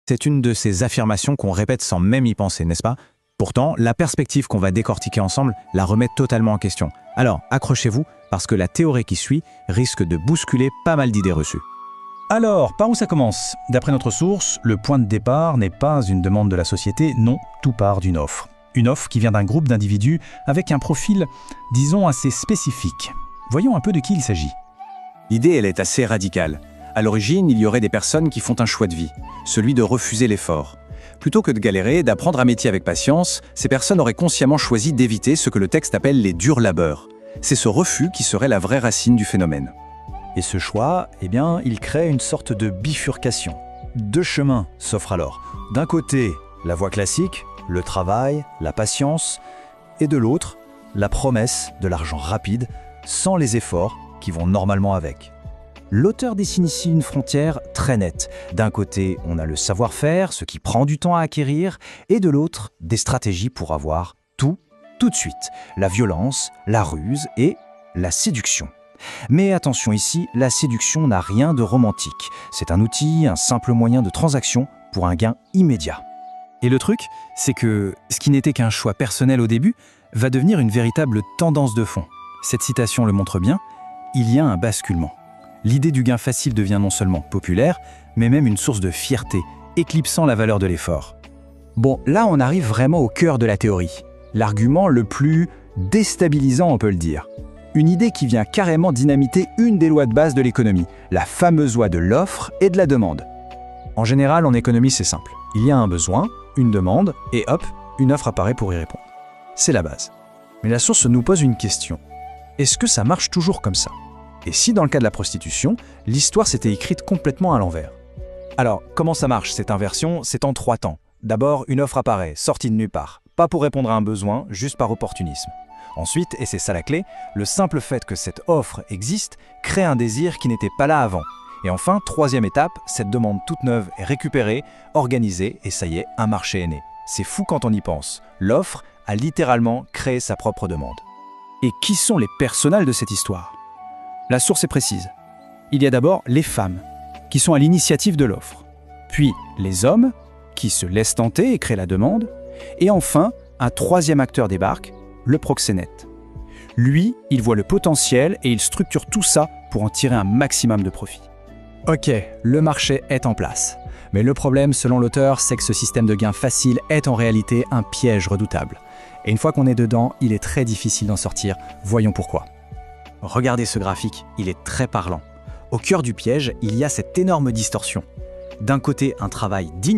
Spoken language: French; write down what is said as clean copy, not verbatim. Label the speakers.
Speaker 1: C'est une de ces affirmations qu'on répète sans même y penser, n'est-ce pas? Pourtant, la perspective qu'on va décortiquer ensemble la remet totalement en question. Alors, accrochez-vous, parce que la théorie qui suit risque de bousculer pas mal d'idées reçues.
Speaker 2: Alors, par où ça commence? D'après notre source, le point de départ n'est pas une demande de la société, non, tout part d'une offre. Une offre qui vient d'un groupe d'individus avec un profil, disons, assez spécifique. Voyons un peu de qui il s'agit.
Speaker 3: L'idée, elle est assez radicale. À l'origine, il y aurait des personnes qui font un choix de vie, celui de refuser l'effort. Plutôt que de galérer, d'apprendre un métier avec patience, ces personnes auraient consciemment choisi d'éviter ce que le texte appelle les durs labeurs. C'est ce refus qui serait la vraie racine du phénomène.
Speaker 2: Et ce choix, il crée une sorte de bifurcation. Deux chemins s'offrent alors. D'un côté, la voie classique, le travail, la patience, et de l'autre, la promesse de l'argent rapide, sans les efforts qui vont normalement avec. L'auteur dessine ici une frontière très nette. D'un côté, on a le savoir-faire, ce qui prend du temps à acquérir, et de l'autre, des stratégies pour avoir tout de suite. La violence, la ruse et la séduction. Mais attention ici, la séduction n'a rien de romantique. C'est un outil, un simple moyen de transaction pour un gain immédiat.
Speaker 4: Et le truc, c'est que ce qui n'était qu'un choix personnel au début va devenir une véritable tendance de fond. Cette citation le montre bien, il y a un basculement. L'idée du gain facile devient non seulement populaire, mais même une source de fierté, éclipsant la valeur de l'effort.
Speaker 1: Bon, là on arrive vraiment au cœur de la théorie. L'argument le plus déstabilisant, on peut le dire. Une idée qui vient carrément dynamiter une des lois de base de l'économie, la fameuse loi de l'offre et de la demande. En général, en économie, c'est simple. Il y a un besoin, une demande, et hop, une offre apparaît pour y répondre. C'est la base. Mais la source nous pose une question. Est-ce que ça marche toujours comme ça? Et si dans le cas de la prostitution, l'histoire s'était écrite complètement à l'envers? Alors, comment ça marche cette inversion? C'est en 3 temps. D'abord, une offre apparaît, sortie de nulle part. Pas pour répondre à un besoin, juste par opportunisme. Ensuite, et c'est ça la clé, le simple fait que cette offre existe crée un désir qui n'était pas là avant. Et enfin, 3e étape, cette demande toute neuve est récupérée, organisée, et ça y est, un marché est né. C'est fou quand on y pense. L'offre a littéralement créé sa propre demande.
Speaker 4: Et qui sont les personnages de cette histoire? La source est précise. Il y a d'abord les femmes, qui sont à l'initiative de l'offre. Puis les hommes, qui se laissent tenter et créent la demande. Et enfin, un 3e acteur débarque, le proxénète. Lui, il voit le potentiel et il structure tout ça pour en tirer un maximum de profit.
Speaker 1: Ok, le marché est en place. Mais le problème, selon l'auteur, c'est que ce système de gain facile est en réalité un piège redoutable. Et une fois qu'on est dedans, il est très difficile d'en sortir. Voyons pourquoi. Regardez ce graphique, il est très parlant. Au cœur du piège, il y a cette énorme distorsion. D'un côté, un travail digne